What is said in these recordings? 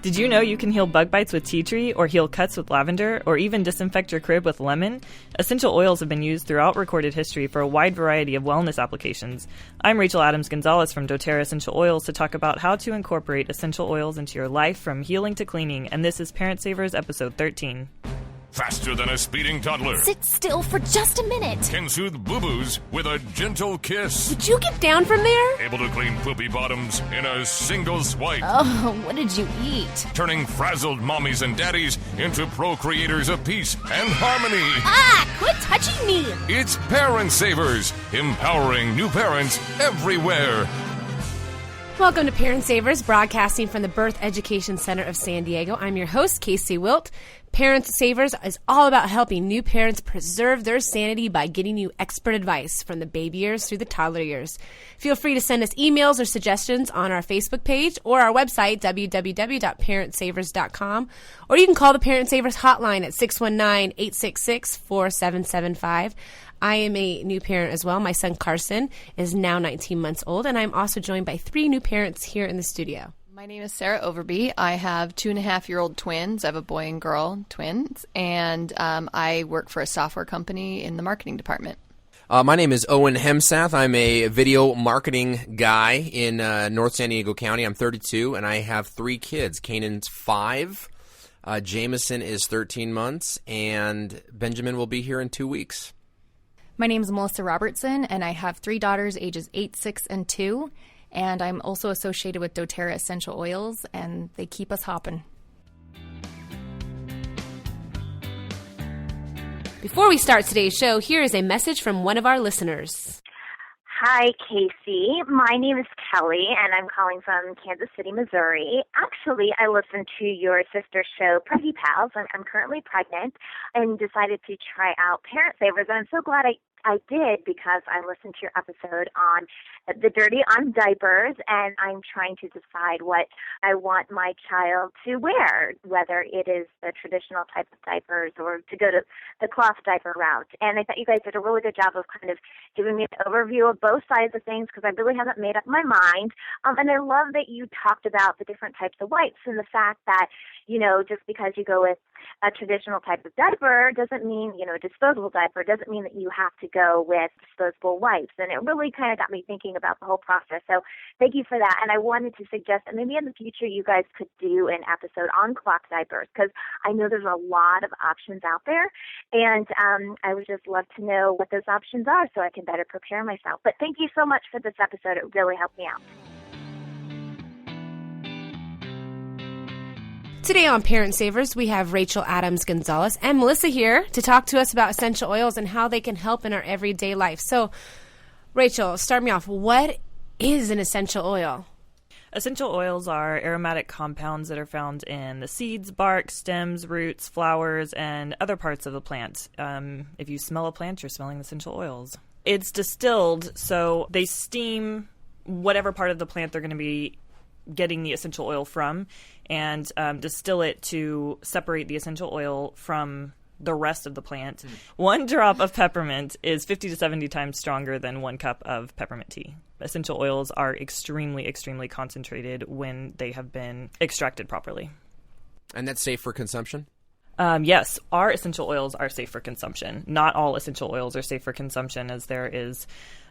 Did you know you can heal bug bites with tea tree, or heal cuts with lavender, or even disinfect your crib with lemon? Essential oils have been used throughout recorded history for a wide variety of wellness applications. I'm Rachel Adams Gonzalez from doTERRA Essential Oils to talk about how to incorporate essential oils into your life from healing to cleaning, and this is Parent Savers episode 13. Faster than a speeding toddler. Sit still for just a minute. Can soothe boo-boos with a gentle kiss. Would you get down from there? Able to clean poopy bottoms in a single swipe. Oh, what did you eat? Turning frazzled mommies and daddies into procreators of peace and harmony. Ah, quit touching me. It's Parent Savers, empowering new parents everywhere. Welcome to Parent Savers, broadcasting from the Birth Education Center of San Diego. I'm your host, Casey Wilt. Parent Savers is all about helping new parents preserve their sanity by getting you expert advice from the baby years through the toddler years. Feel free to send us emails or suggestions on our Facebook page or our website, www.parentsavers.com, or you can call the Parent Savers hotline at 619-866-4775. I am a new parent as well. My son Carson is now 19 months old, and I'm also joined by 3 new parents here in the studio. My name is Sarah Overby. I have 2.5-year-old twins. I have a boy and girl twins, and I work for a software company in the marketing department. My name is Owen Hemsath. I'm a video marketing guy in North San Diego County. I'm 32, and I have 3 kids. Kanan's 5, Jameson is 13 months, and Benjamin will be here in 2 weeks. My name is Melissa Robertson, and I have 3 daughters, ages 8, 6, and 2. And I'm also associated with doTERRA Essential Oils, and they keep us hopping. Before we start today's show, here is a message from one of our listeners. Hi, Casey. My name is Kelly, and I'm calling from Kansas City, Missouri. Actually, I listened to your sister show, Preppy Pals. I'm currently pregnant and decided to try out Parent Savers, and I'm so glad I did, because I listened to your episode on the dirty on diapers, and I'm trying to decide what I want my child to wear, whether it is the traditional type of diapers or to go to the cloth diaper route. And I thought you guys did a really good job of kind of giving me an overview of both sides of things, because I really haven't made up my mind. And I love that you talked about the different types of wipes and the fact that, you know, just because you go with a traditional type of diaper doesn't mean, you know, a disposable diaper doesn't mean that you have to go with disposable wipes. And it really kind of got me thinking about the whole process. So thank you for that. And I wanted to suggest that maybe in the future you guys could do an episode on cloth diapers, because I know there's a lot of options out there. And I would just love to know what those options are so I can better prepare myself. But thank you so much for this episode. It really helped me out. Today on Parent Savers, we have Rachel Adams Gonzalez and Melissa here to talk to us about essential oils and how they can help in our everyday life. So, Rachel, start me off. What is an essential oil? Essential oils are aromatic compounds that are found in the seeds, bark, stems, roots, flowers, and other parts of the plant. If you smell a plant, you're smelling essential oils. It's distilled, so they steam whatever part of the plant they're going to be getting the essential oil from, and distill it to separate the essential oil from the rest of the plant. 1 drop of peppermint is 50 to 70 times stronger than 1 cup of peppermint tea. Essential oils are extremely, extremely concentrated when they have been extracted properly. And that's safe for consumption? Yes, our essential oils are safe for consumption. Not all essential oils are safe for consumption, as there is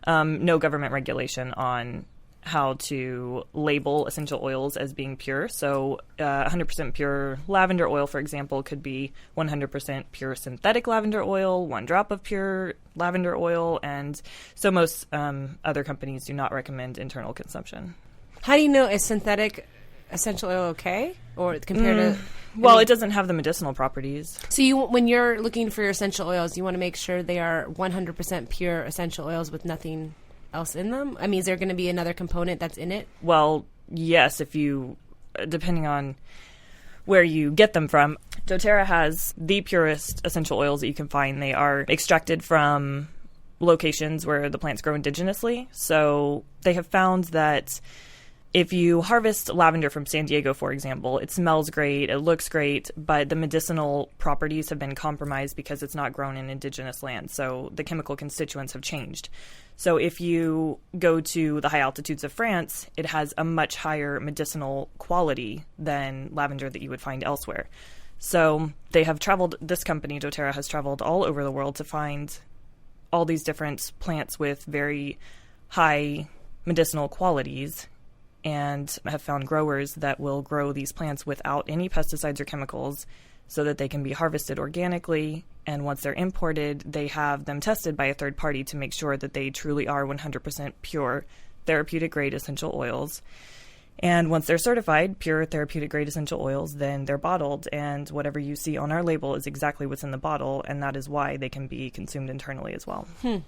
no government regulation on how to label essential oils as being pure. So 100% pure lavender oil, for example, could be 100% pure synthetic lavender oil, 1 drop of pure lavender oil, and so most other companies do not recommend internal consumption. How do you know, is synthetic essential oil okay? Or compared to... Well, it doesn't have the medicinal properties. So when you're looking for your essential oils, you want to make sure they are 100% pure essential oils with nothing else in them? I mean, is there going to be another component that's in it? Well, yes, if you, depending on where you get them from. doTERRA has the purest essential oils that you can find. They are extracted from locations where the plants grow indigenously. So they have found that if you harvest lavender from San Diego, for example, it smells great, it looks great, but the medicinal properties have been compromised because it's not grown in indigenous land. So the chemical constituents have changed. So if you go to the high altitudes of France, it has a much higher medicinal quality than lavender that you would find elsewhere. So they have traveled, this company, doTERRA, has traveled all over the world to find all these different plants with very high medicinal qualities, and have found growers that will grow these plants without any pesticides or chemicals so that they can be harvested organically. And once they're imported, they have them tested by a third party to make sure that they truly are 100% pure therapeutic grade essential oils. And once they're certified pure therapeutic grade essential oils, then they're bottled, and whatever you see on our label is exactly what's in the bottle, and that is why they can be consumed internally as well.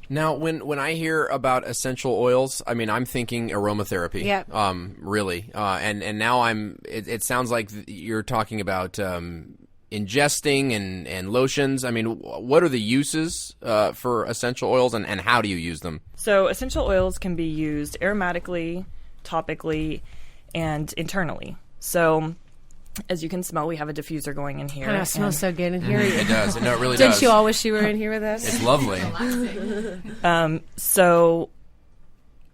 Now, when I hear about essential oils, I mean, I'm thinking aromatherapy. Yeah. Really. And now it sounds like you're talking about ingesting and lotions. I mean, what are the uses for essential oils, and how do you use them? So essential oils can be used aromatically, topically, and internally. So as you can smell, we have a diffuser going in here. It smells so good in here. It does. No, it really Didn't does. you all wish you were in here with us? It's lovely. So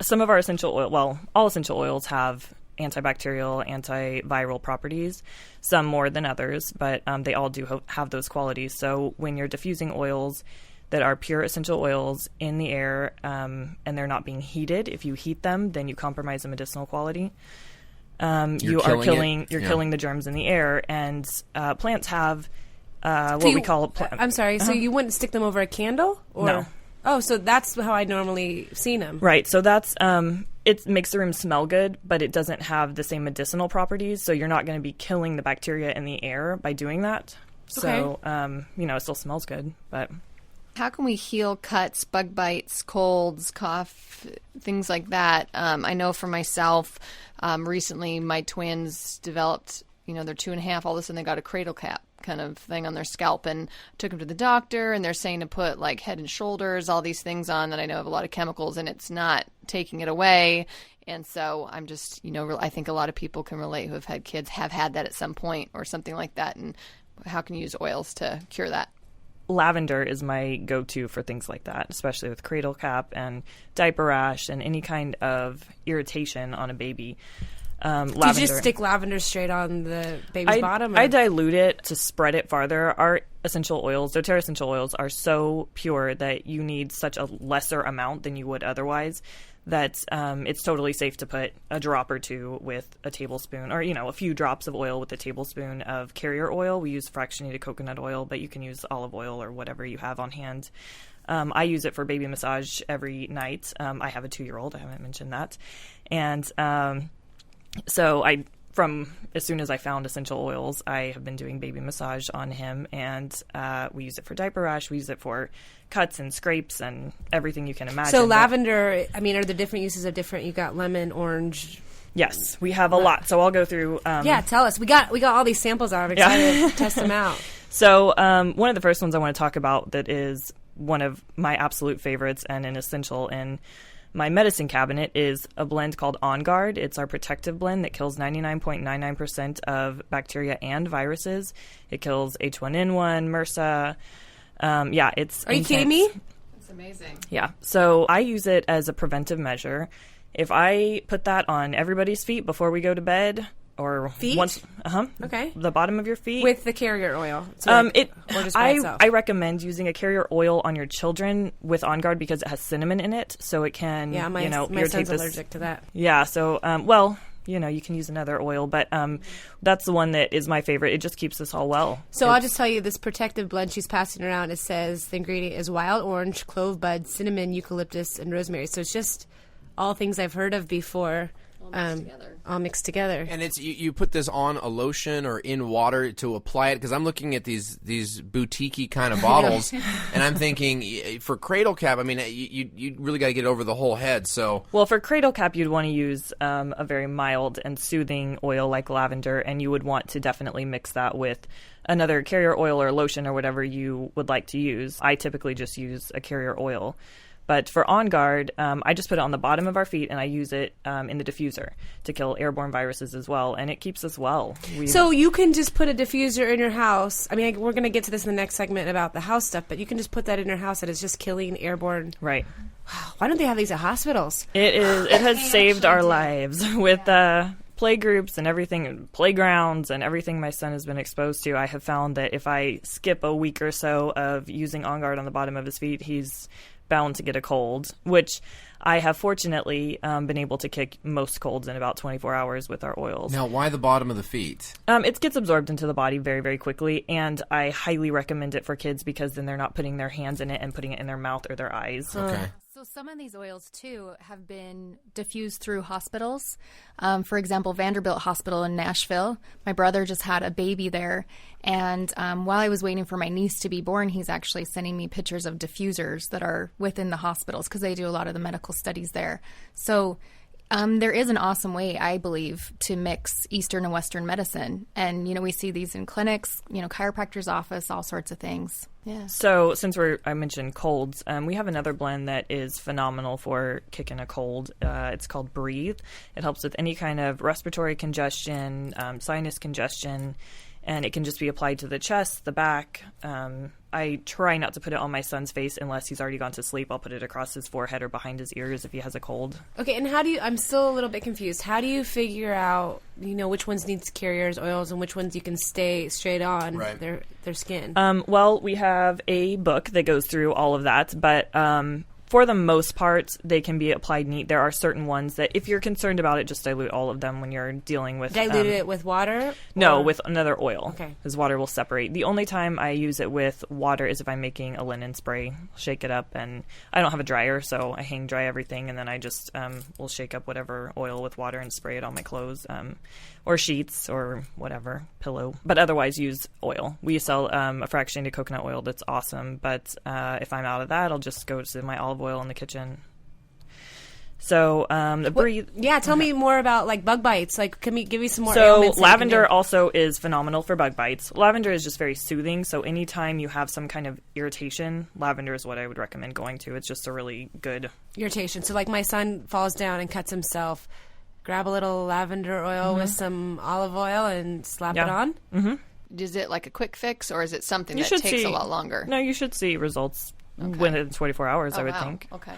some of our essential oil, well, all essential oils have antibacterial, antiviral properties, some more than others, but they all do have those qualities. So when you're diffusing oils that are pure essential oils in the air, and they're not being heated, if you heat them, then you compromise the medicinal quality. You are killing the germs in the air, and plants have we call. I'm sorry. So you wouldn't stick them over a candle, or no? Oh, so that's how I normally seen them. Right. So that's it makes the room smell good, but it doesn't have the same medicinal properties. So you're not going to be killing the bacteria in the air by doing that. So it still smells good, but. How can we heal cuts, bug bites, colds, cough, things like that? I know for myself, recently my twins developed, they're 2.5, all of a sudden they got a cradle cap kind of thing on their scalp, and took them to the doctor, and they're saying to put like Head and Shoulders, all these things on that I know have a lot of chemicals, and it's not taking it away. And so I'm just, I think a lot of people can relate who have had kids, have had that at some point or something like that. And how can you use oils to cure that? Lavender is my go-to for things like that, especially with cradle cap and diaper rash and any kind of irritation on a baby. Do you just stick lavender straight on the baby's bottom? I dilute it to spread it farther. Our essential oils, doTERRA essential oils, are so pure that you need such a lesser amount than you would otherwise, that it's totally safe to put a drop or two with a tablespoon, or a few drops of oil with a tablespoon of carrier oil. We use fractionated coconut oil, but you can use olive oil or whatever you have on hand. I use it for baby massage every night. I have a 2-year-old. I haven't mentioned that. And so from as soon as I found essential oils, I have been doing baby massage on him, and we use it for diaper rash. We use it for cuts and scrapes and everything you can imagine. So lavender, are the different uses of different? You got lemon, orange. Yes, we have a lot. So I'll go through. Tell us. We got all these samples out. I'm excited to test them out. So one of the first ones I want to talk about that is one of my absolute favorites and an essential in my medicine cabinet is a blend called On Guard. It's our protective blend that kills 99.99% of bacteria and viruses. It kills H1N1, MRSA. It's Are you kidding me? That's amazing. Yeah. So I use it as a preventive measure. If I put that on everybody's feet before we go to bed, or feet? Okay. The bottom of your feet with the carrier oil. So or just by itself? I recommend using a carrier oil on your children with On Guard because it has cinnamon in it, so it can my irritate son's allergic to that. Yeah. So you can use another oil, but that's the one that is my favorite. It just keeps us all well. So I'll just tell you, this protective blend she's passing around, it says the ingredient is wild orange, clove bud, cinnamon, eucalyptus, and rosemary. So it's just all things I've heard of before. All mixed together. And it's you put this on a lotion or in water to apply it, because I'm looking at these boutique-y kind of bottles, and I'm thinking for cradle cap, you really got to get over the whole head. So for cradle cap, you'd want to use a very mild and soothing oil like lavender, and you would want to definitely mix that with another carrier oil or lotion or whatever you would like to use. I typically just use a carrier oil. But for On Guard, I just put it on the bottom of our feet, and I use it in the diffuser to kill airborne viruses as well, and it keeps us well. So you can just put a diffuser in your house. I mean, we're going to get to this in the next segment about the house stuff, but you can just put that in your house and it's just killing airborne. Right. Wow. Why don't they have these at hospitals? It has saved our lives with play groups and everything, playgrounds and everything my son has been exposed to. I have found that if I skip a week or so of using On Guard on the bottom of his feet, he's bound to get a cold, which I have fortunately been able to kick most colds in about 24 hours with our oils. Now, why the bottom of the feet? It gets absorbed into the body very, very quickly, and I highly recommend it for kids because then they're not putting their hands in it and putting it in their mouth or their eyes. Okay. So some of these oils, too, have been diffused through hospitals. For example, Vanderbilt Hospital in Nashville. My brother just had a baby there. And while I was waiting for my niece to be born, he's actually sending me pictures of diffusers that are within the hospitals because they do a lot of the medical studies there. So there is an awesome way, I believe, to mix Eastern and Western medicine. And, we see these in clinics, chiropractor's office, all sorts of things. Yeah. So since I mentioned colds, we have another blend that is phenomenal for kicking a cold. It's called Breathe. It helps with any kind of respiratory congestion, sinus congestion, and it can just be applied to the chest, the back. I try not to put it on my son's face unless he's already gone to sleep. I'll put it across his forehead or behind his ears if he has a cold. Okay, and I'm still a little bit confused. How do you figure out, which ones need carriers, oils, and which ones you can stay straight on their skin? Well, we have a book that goes through all of that, but for the most part, they can be applied neat. There are certain ones that, if you're concerned about it, just dilute all of them when you're dealing with... Dilute it with water? No, with another oil. Okay. Because water will separate. The only time I use it with water is if I'm making a linen spray. Shake it up, and I don't have a dryer, so I hang dry everything, and then I just will shake up whatever oil with water and spray it on my clothes, or sheets, or whatever, pillow. But otherwise, use oil. We sell a fractionated coconut oil that's awesome, but if I'm out of that, I'll just go to my olive oil in the kitchen. So the Breathe. Yeah, tell me more about bug bites. Give me some more. So lavender also is phenomenal for bug bites. Lavender is just very soothing. So anytime you have some kind of irritation, lavender is what I would recommend going to. It's just a really good irritation. So my son falls down and cuts himself. Grab a little lavender oil with some olive oil and slap it on. Mm-hmm. Is it like a quick fix, or is it something that takes a lot longer? No, you should see results within 24 hours, I would think. Okay.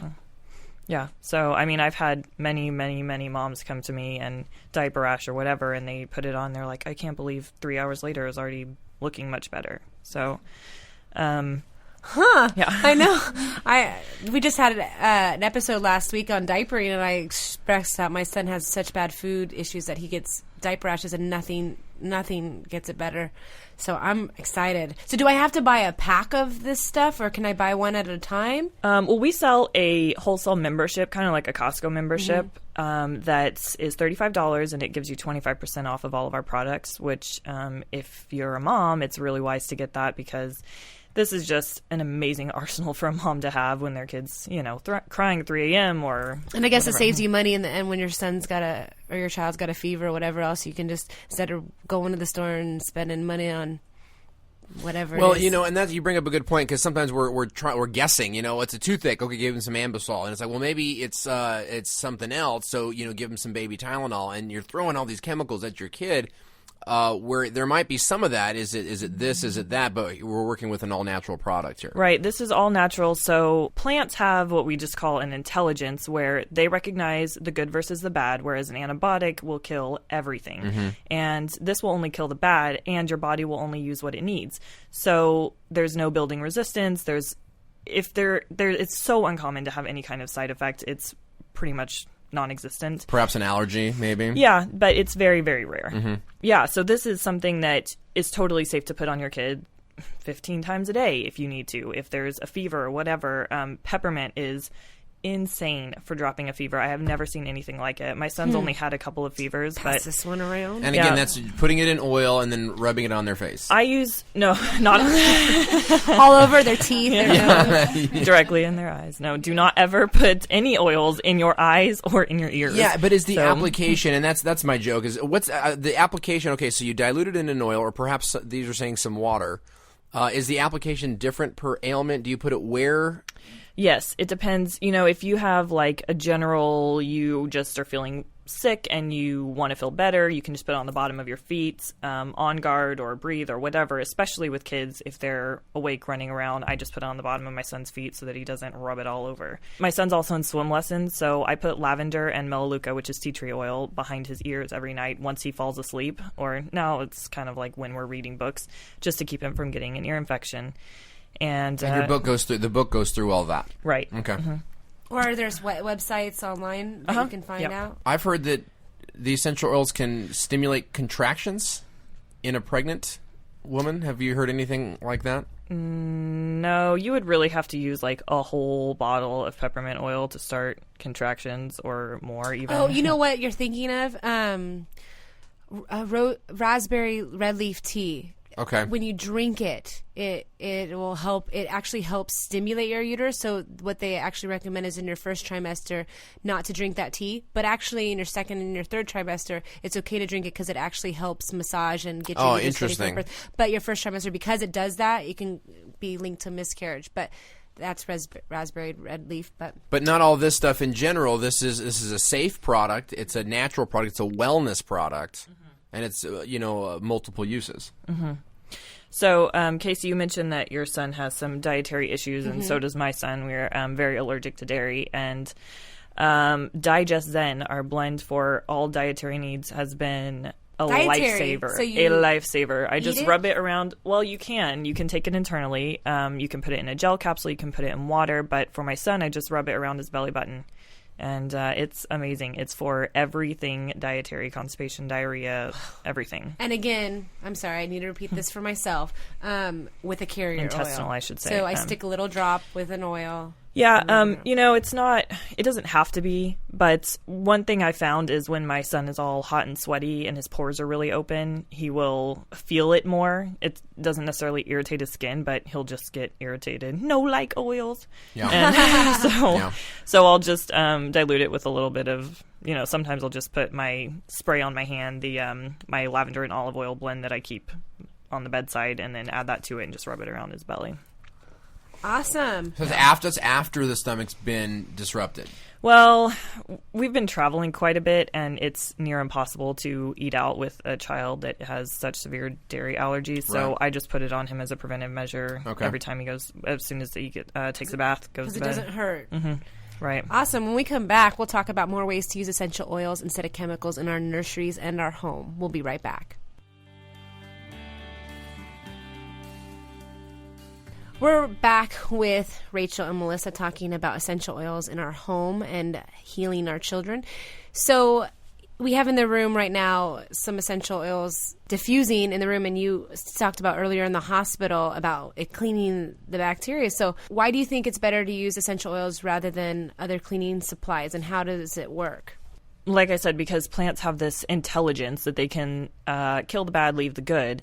Yeah. So, I've had many, many, many moms come to me and diaper rash or whatever, and they put it on. They're like, I can't believe 3 hours later is already looking much better. So, yeah. I know. We just had an episode last week on diapering, and I expressed that my son has such bad food issues that he gets diaper rashes, and nothing gets it better. So I'm excited. So do I have to buy a pack of this stuff, or can I buy one at a time? Well, we sell a wholesale membership, kind of like a Costco membership, that is $35, and it gives you 25% off of all of our products, which if you're a mom, it's really wise to get that because this is just an amazing arsenal for a mom to have when their kid's, crying at 3 a.m. or... And I guess it saves you money in the end when your son's or your child's got a fever or whatever else. You can just, instead of going to the store and spending money on whatever well, it is. and that you bring up a good point because sometimes we're guessing, it's a toothache. Okay, give him some Ambisol. And it's like, well, maybe it's something else. So, give him some baby Tylenol. And you're throwing all these chemicals at your kid. Where there might be some of that. Is it this? Is it that? But we're working with an all-natural product here. Right. This is all natural. So plants have what we just call an intelligence where they recognize the good versus the bad, whereas an antibiotic will kill everything. Mm-hmm. And this will only kill the bad, and your body will only use what it needs. So there's no building resistance. It's so uncommon to have any kind of side effect. It's pretty much non-existent. Perhaps an allergy, maybe? Yeah, but it's very, very rare. Mm-hmm. Yeah, so this is something that is totally safe to put on your kid 15 times a day if you need to. If there's a fever or whatever, peppermint is insane for dropping a fever. I have never seen anything like it. My son's only had a couple of fevers. Pass this one around. And again, that's putting it in oil and then rubbing it on their face. I use, no, not all over their teeth. Their directly in their eyes. No, do not ever put any oils in your eyes or in your ears. Yeah, but is the application, and that's my joke, is what's the application, okay, so you dilute it in an oil, or perhaps these are saying some water. Is the application different per ailment? Do you put it where? Yes, it depends. If you have like a general, you just are feeling sick and you want to feel better, you can just put it on the bottom of your feet, on guard or breathe or whatever, especially with kids if they're awake running around. I just put it on the bottom of my son's feet so that he doesn't rub it all over. My son's also in swim lessons, so I put lavender and melaleuca, which is tea tree oil, behind his ears every night once he falls asleep, or now it's kind of like when we're reading books, just to keep him from getting an ear infection. And your book goes through all that. Right. Okay. Mm-hmm. Or there's websites online that you can find out? I've heard that the essential oils can stimulate contractions in a pregnant woman. Have you heard anything like that? No, you would really have to use like a whole bottle of peppermint oil to start contractions or more even. Oh, you know what you're thinking of? Raspberry red leaf tea. Okay. When you drink it, it will help. It actually helps stimulate your uterus. So what they actually recommend is in your first trimester not to drink that tea, but actually in your second and your third trimester, it's okay to drink it because it actually helps massage and get your uterus ready for birth. But your first trimester, because it does that, it can be linked to miscarriage. But that's raspberry red leaf. But not all this stuff in general. This is a safe product. It's a natural product. It's a wellness product. Mm-hmm. And it's, multiple uses. Mm-hmm. So, Casey, you mentioned that your son has some dietary issues, and so does my son. We're very allergic to dairy. And Digest Zen, our blend for all dietary needs, has been a lifesaver. I just rub it around. Well, you can. You can take it internally. You can put it in a gel capsule. You can put it in water. But for my son, I just rub it around his belly button. And it's amazing. It's for everything dietary, constipation, diarrhea, everything. And again, I'm sorry, I need to repeat this for myself, with a carrier intestinal oil. I should say. So I stick a little drop with an oil. Yeah, it doesn't have to be, but one thing I found is when my son is all hot and sweaty and his pores are really open, he will feel it more. It doesn't necessarily irritate his skin, but he'll just get irritated. No like oils. Yeah. And so I'll just dilute it with a little bit of, sometimes I'll just put my spray on my hand, my lavender and olive oil blend that I keep on the bedside, and then add that to it and just rub it around his belly. Awesome. So it's after the stomach's been disrupted. Well, we've been traveling quite a bit, and it's near impossible to eat out with a child that has such severe dairy allergies. So I just put it on him as a preventive measure every time he goes, as soon as he takes a bath, goes to bed. Because it doesn't hurt. Mm-hmm. Right. Awesome. When we come back, we'll talk about more ways to use essential oils instead of chemicals in our nurseries and our home. We'll be right back. We're back with Rachel and Melissa talking about essential oils in our home and healing our children. So we have in the room right now some essential oils diffusing in the room, and you talked about earlier in the hospital about it cleaning the bacteria. So why do you think it's better to use essential oils rather than other cleaning supplies, and how does it work? Like I said, because plants have this intelligence that they can kill the bad, leave the good.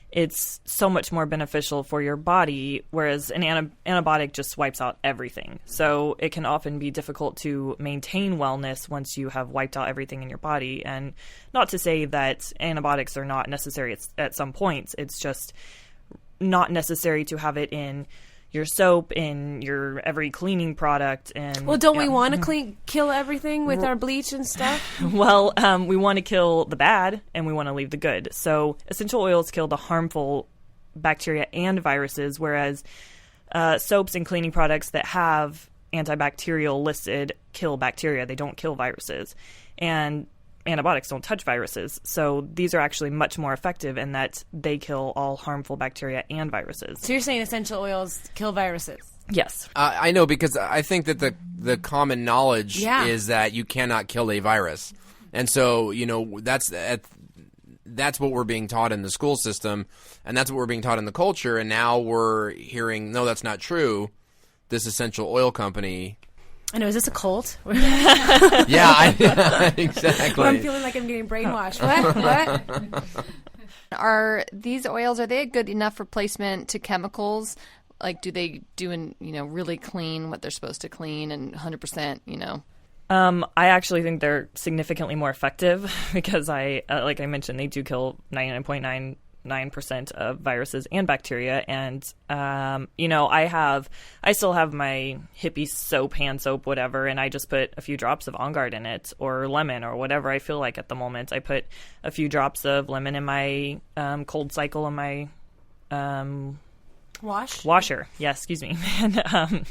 It's so much more beneficial for your body, whereas an antibiotic just wipes out everything. So it can often be difficult to maintain wellness once you have wiped out everything in your body. And not to say that antibiotics are not necessary at some points. It's just not necessary to have it in your soap, in your every cleaning product. And well, don't we want to kill everything with our bleach and stuff? Well, we want to kill the bad and we want to leave the good. So essential oils kill the harmful bacteria and viruses, whereas soaps and cleaning products that have antibacterial listed kill bacteria. They don't kill viruses. And antibiotics don't touch viruses. So these are actually much more effective in that they kill all harmful bacteria and viruses. So you're saying essential oils kill viruses? Yes. I know, because I think that the common knowledge is that you cannot kill a virus. And so, that's what we're being taught in the school system, and that's what we're being taught in the culture. And now we're hearing, no, that's not true. This essential oil company... I know, is this a cult? Yeah, exactly. I'm feeling like I'm getting brainwashed. What? Are these oils, are they a good enough replacement to chemicals? Like, do they really clean what they're supposed to clean and 100%, I actually think they're significantly more effective because like I mentioned, they do kill 99.99% 99% of viruses and bacteria. And, I still have my hippie soap, hand soap, whatever, and I just put a few drops of On Guard in it, or lemon, or whatever I feel like at the moment. I put a few drops of lemon in my cold cycle in my washer. Yeah, excuse me. And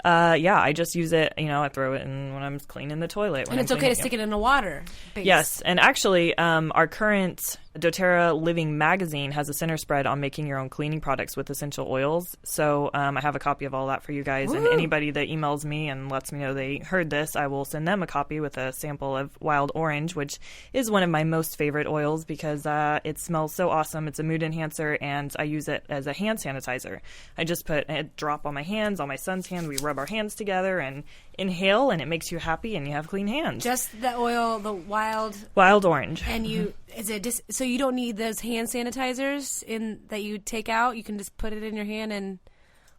I just use it. I throw it in when I'm cleaning the toilet. And it's okay to stick it in the water base. Yes, and actually, our current doTERRA Living magazine has a center spread on making your own cleaning products with essential oils. So I have a copy of all that for you guys. Woo! And anybody that emails me and lets me know they heard this, I will send them a copy with a sample of wild orange, which is one of my most favorite oils because it smells so awesome. It's a mood enhancer, and I use it as a hand sanitizer. I just put a drop on my hands, on my son's hand. We rub our hands together and inhale, and it makes you happy, and you have clean hands. Just the oil, the wild orange. And so you don't need those hand sanitizers that you take out. You can just put it in your hand and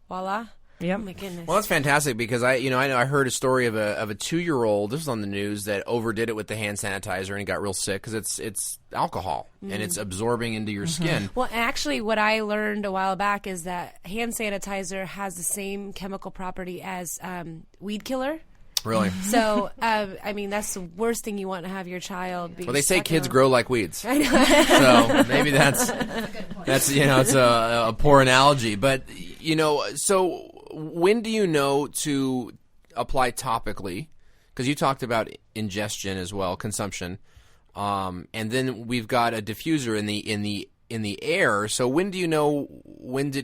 voila. Yep. Oh my goodness. Well, that's fantastic because I heard a story of a 2-year-old. This was on the news that overdid it with the hand sanitizer and he got real sick because it's alcohol and it's absorbing into your skin. Well, actually, what I learned a while back is that hand sanitizer has the same chemical property as weed killer. Really? So, that's the worst thing you want to have your child be. Well, they say stuck kids in grow like weeds. I know. So maybe that's it's a poor analogy. But, so when do you know to apply topically? Because you talked about ingestion as well, consumption. And then we've got a diffuser in the air. So when do you know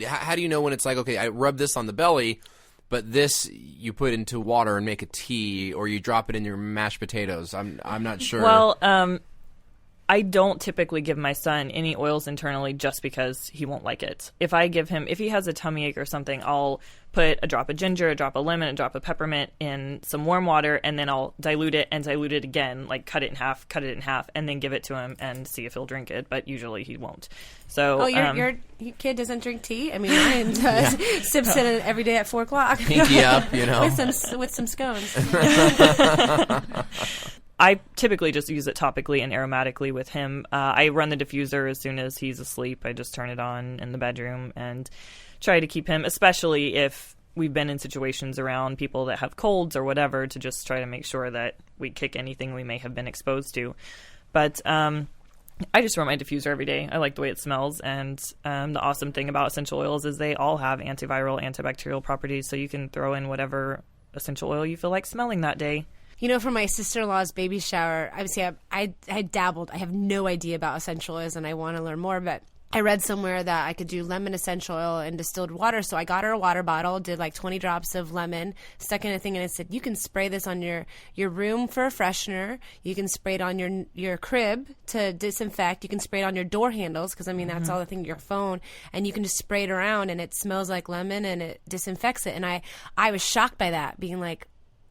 how do you know when it's like, okay, I rub this on the belly, but this you put into water and make a tea, or you drop it in your mashed potatoes? I'm not sure. Well, I don't typically give my son any oils internally just because he won't like it. If he has a tummy ache or something, I'll put a drop of ginger, a drop of lemon, a drop of peppermint in some warm water, and then I'll dilute it again, like cut it in half, and then give it to him and see if he'll drink it. But usually he won't. So, your kid doesn't drink tea? I mean, mine does. Sips it every day at 4:00. Pinky up, with some scones. I typically just use it topically and aromatically with him. I run the diffuser as soon as he's asleep. I just turn it on in the bedroom and try to keep him, especially if we've been in situations around people that have colds or whatever, to just try to make sure that we kick anything we may have been exposed to. But I just run my diffuser every day. I like the way it smells. And the awesome thing about essential oils is they all have antiviral, antibacterial properties, so you can throw in whatever essential oil you feel like smelling that day. For my sister-in-law's baby shower, obviously I dabbled. I have no idea about essential oils, and I want to learn more, but I read somewhere that I could do lemon essential oil and distilled water, so I got her a water bottle, did like 20 drops of lemon, stuck in a thing, and it said, you can spray this on your room for a freshener, you can spray it on your crib to disinfect, you can spray it on your door handles, because, that's all the thing, your phone, and you can just spray it around, and it smells like lemon, and it disinfects it, and I was shocked by that, being like,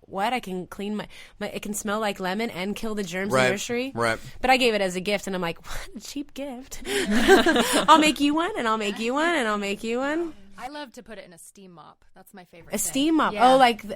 what? I can clean it can smell like lemon and kill the germs in the nursery? Right. But I gave it as a gift, and I'm like, what a cheap gift. I'll make you one, and I'll make you one, and I'll make you one. I love to put it in a steam mop. That's my favorite A thing. steam mop. Yeah.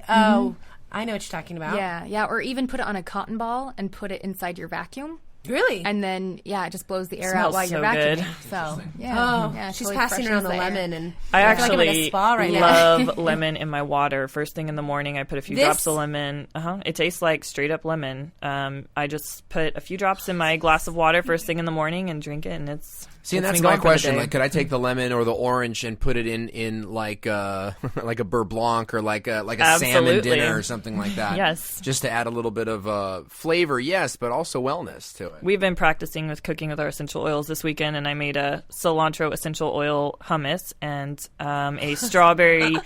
Oh, I know what you're talking about. Yeah, or even put it on a cotton ball and put it inside your vacuum. Really? And then, it just blows the air Smells out while you're so vacuuming. good. So, yeah, she's passing around the lemon, and I feel like I'm in a actually spa right now. love lemon in my water. First thing in the morning, I put a few drops of lemon. It tastes like straight up lemon. I just put a few drops in my glass of water first thing in the morning and drink it, and it's. See, and that's my question. Like, could I take the lemon or the orange and put it in like like a beurre blanc or like a salmon dinner or something like that? Yes. Just to add a little bit of flavor, yes, but also wellness to it. We've been practicing with cooking with our essential oils this weekend, and I made a cilantro essential oil hummus and a strawberry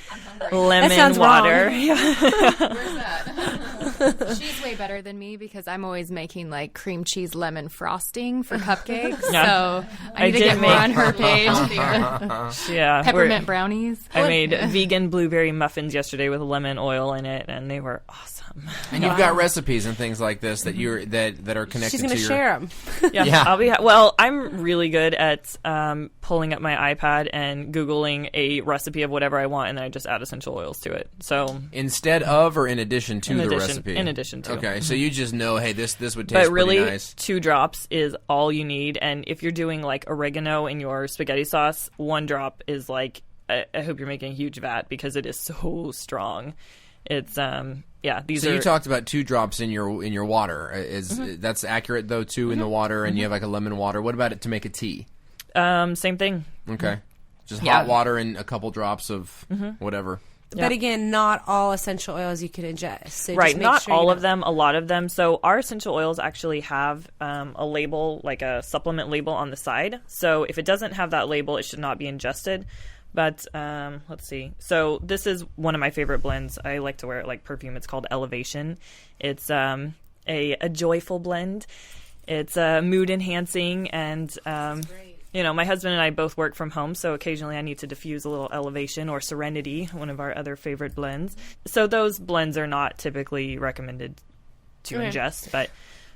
lemon water. Where's that? She's way better than me because I'm always making like cream cheese lemon frosting for cupcakes. So I need to get more on her page. Yeah, peppermint brownies. I made vegan blueberry muffins yesterday with lemon oil in it, and they were awesome. And you've got recipes and things like this that that are connected. She's going to your... share them. Yeah. I'm really good at pulling up my iPad and Googling a recipe of whatever I want, and then I just add essential oils to it. So instead of or in addition to the recipe? In addition to. Okay, so you just know, hey, this would taste but really, pretty nice. 2 drops is all you need. And if you're doing like oregano in your spaghetti sauce, 1 drop is like, I hope you're making a huge vat because it is so strong. It's these So are. you talked about 2 drops in your water. That's accurate though? 2 in the water, and you have like a lemon water. What about it to make a tea? Same thing. Okay, just hot water and a couple drops of whatever. But again, not all essential oils you can ingest. So Right, just make not sure all of them, a lot of them. So our essential oils actually have a label, like a supplement label on the side. So if it doesn't have that label, it should not be ingested. But let's see. So this is one of my favorite blends. I like to wear it like perfume. It's called Elevation. It's a joyful blend. It's mood enhancing, and my husband and I both work from home, so occasionally I need to diffuse a little Elevation or Serenity, one of our other favorite blends. So those blends are not typically recommended to ingest, but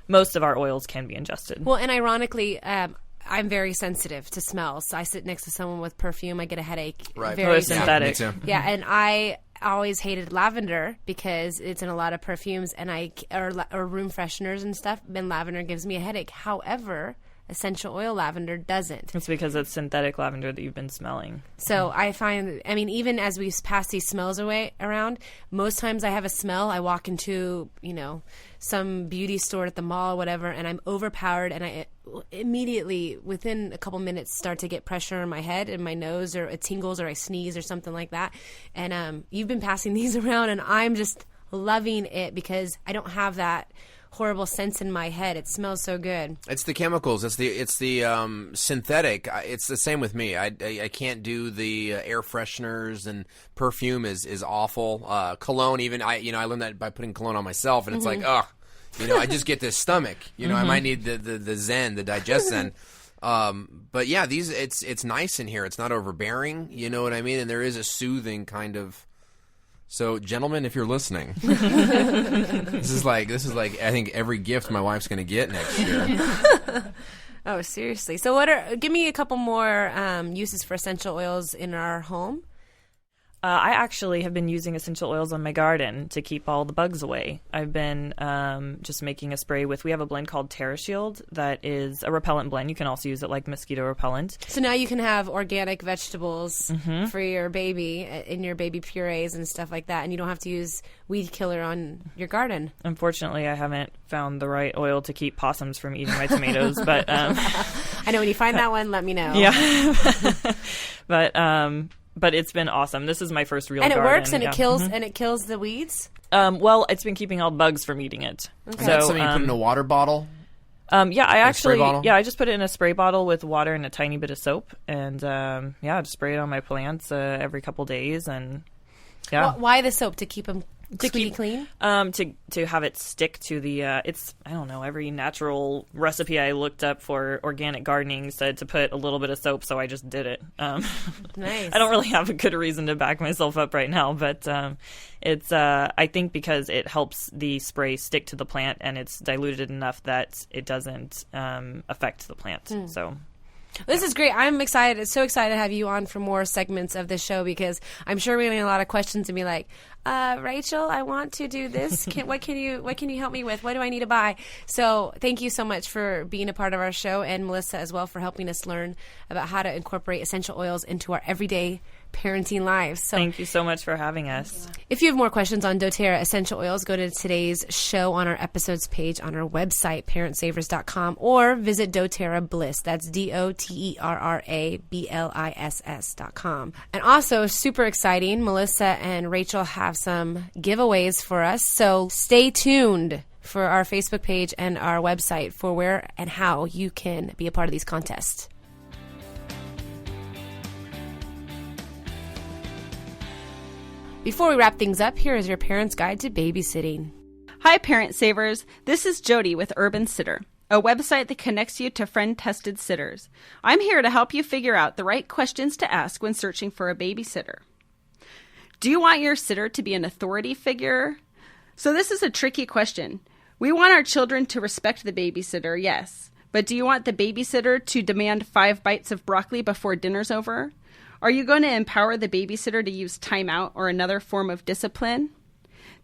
most of our oils can be ingested. Well, and ironically, I'm very sensitive to smells. So I sit next to someone with perfume, I get a headache. Right. Very synthetic. Yeah, me too. Yeah, and I always hated lavender because it's in a lot of perfumes and or room fresheners and stuff. And lavender gives me a headache. However, essential oil lavender doesn't. It's because it's synthetic lavender that you've been smelling. So I find, even as we pass these smells around, most times I have a smell. I walk into, some beauty store at the mall or whatever, and I'm overpowered, and I immediately, within a couple minutes, start to get pressure in my head and my nose, or it tingles, or I sneeze or something like that. And you've been passing these around, and I'm just loving it because I don't have that horrible sense in my head. It smells so good. It's the chemicals. It's the synthetic. It's the same with me. I can't do the air fresheners, and perfume is awful. Cologne, even I learned that by putting cologne on myself, and it's like, ugh, I just get this stomach. I might need the Zen, the Digest Zen. But yeah, it's nice in here. It's not overbearing. You know what I mean? And there is a soothing kind of. So, gentlemen, if you're listening, this is like I think every gift my wife's going to get next year. Oh, seriously. So, give me a couple more uses for essential oils in our home. I actually have been using essential oils on my garden to keep all the bugs away. I've been just making a spray we have a blend called Terra Shield that is a repellent blend. You can also use it like mosquito repellent. So now you can have organic vegetables for your baby in your baby purees and stuff like that, and you don't have to use weed killer on your garden. Unfortunately, I haven't found the right oil to keep possums from eating my tomatoes, but I know when you find that one, let me know. Yeah. But it's been awesome. This is my first real garden. And it works, and it kills the weeds? Well, it's been keeping all the bugs from eating it. Okay. So, that's something you put in a water bottle? I just put it in a spray bottle with water and a tiny bit of soap. And, just spray it on my plants every couple days. And, yeah. Well, why the soap? To keep them squeaky clean? To have it stick to the, every natural recipe I looked up for organic gardening said to put a little bit of soap, so I just did it. Nice. I don't really have a good reason to back myself up right now, but it's, I think because it helps the spray stick to the plant, and it's diluted enough that it doesn't affect the plant, so... This is great. I'm excited. So excited to have you on for more segments of this show because I'm sure we're getting a lot of questions and be like, Rachel, I want to do this. What can you help me with? What do I need to buy? So thank you so much for being a part of our show, and Melissa as well for helping us learn about how to incorporate essential oils into our everyday parenting lives. So thank you so much for having us. If you have more questions on doTERRA essential oils, go to today's show on our episodes page on our website, parentsavers.com, or visit doTERRA Bliss. That's DOTERRABLISS.com. And also, super exciting, Melissa and Rachel have some giveaways for us. So stay tuned for our Facebook page and our website for where and how you can be a part of these contests. Before we wrap things up, here is your parent's guide to babysitting. Hi, Parent Savers. This is Jody with Urban Sitter, a website that connects you to friend-tested sitters. I'm here to help you figure out the right questions to ask when searching for a babysitter. Do you want your sitter to be an authority figure? So this is a tricky question. We want our children to respect the babysitter, yes, But do you want the babysitter to demand 5 bites of broccoli before dinner's over? Are you going to empower the babysitter to use timeout or another form of discipline?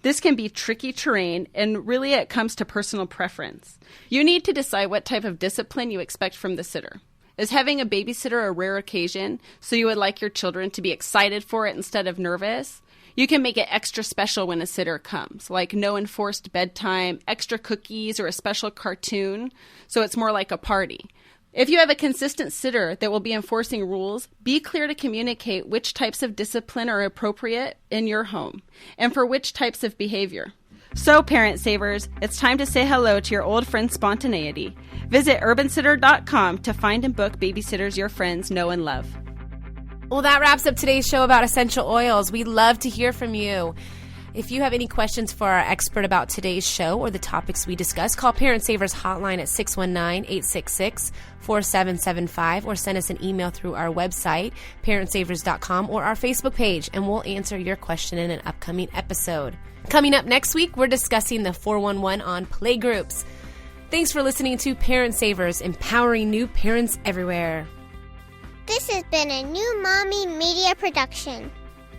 This can be tricky terrain, and really it comes to personal preference. You need to decide what type of discipline you expect from the sitter. Is having a babysitter a rare occasion, so you would like your children to be excited for it instead of nervous? You can make it extra special when a sitter comes, like no enforced bedtime, extra cookies, or a special cartoon, so it's more like a party. If you have a consistent sitter that will be enforcing rules, be clear to communicate which types of discipline are appropriate in your home and for which types of behavior. So, parent savers, it's time to say hello to your old friend spontaneity. Visit urbansitter.com to find and book babysitters your friends know and love. Well, that wraps up today's show about essential oils. We'd love to hear from you. If you have any questions for our expert about today's show or the topics we discuss, call Parent Savers Hotline at 619-866-4775 or send us an email through our website, parentsavers.com, or our Facebook page, and we'll answer your question in an upcoming episode. Coming up next week, we're discussing the 411 on playgroups. Thanks for listening to Parent Savers, empowering new parents everywhere. This has been a New Mommy Media production.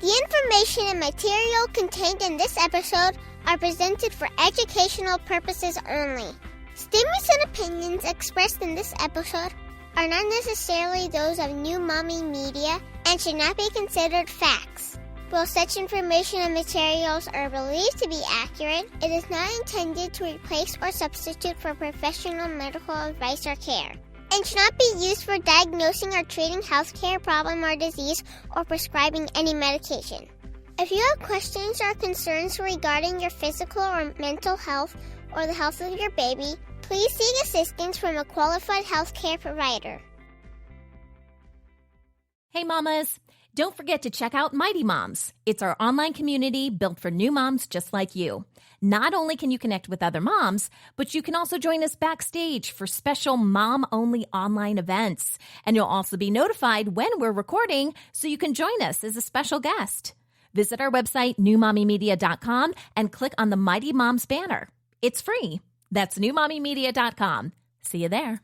The information and material contained in this episode are presented for educational purposes only. Statements and opinions expressed in this episode are not necessarily those of New Mommy Media and should not be considered facts. While such information and materials are believed to be accurate, it is not intended to replace or substitute for professional medical advice or care, and should not be used for diagnosing or treating healthcare problem or disease or prescribing any medication. If you have questions or concerns regarding your physical or mental health or the health of your baby, please seek assistance from a qualified healthcare provider. Hey mamas, don't forget to check out Mighty Moms. It's our online community built for new moms just like you. Not only can you connect with other moms, but you can also join us backstage for special mom-only online events. And you'll also be notified when we're recording, so you can join us as a special guest. Visit our website, newmommymedia.com, and click on the Mighty Moms banner. It's free. That's newmommymedia.com. See you there.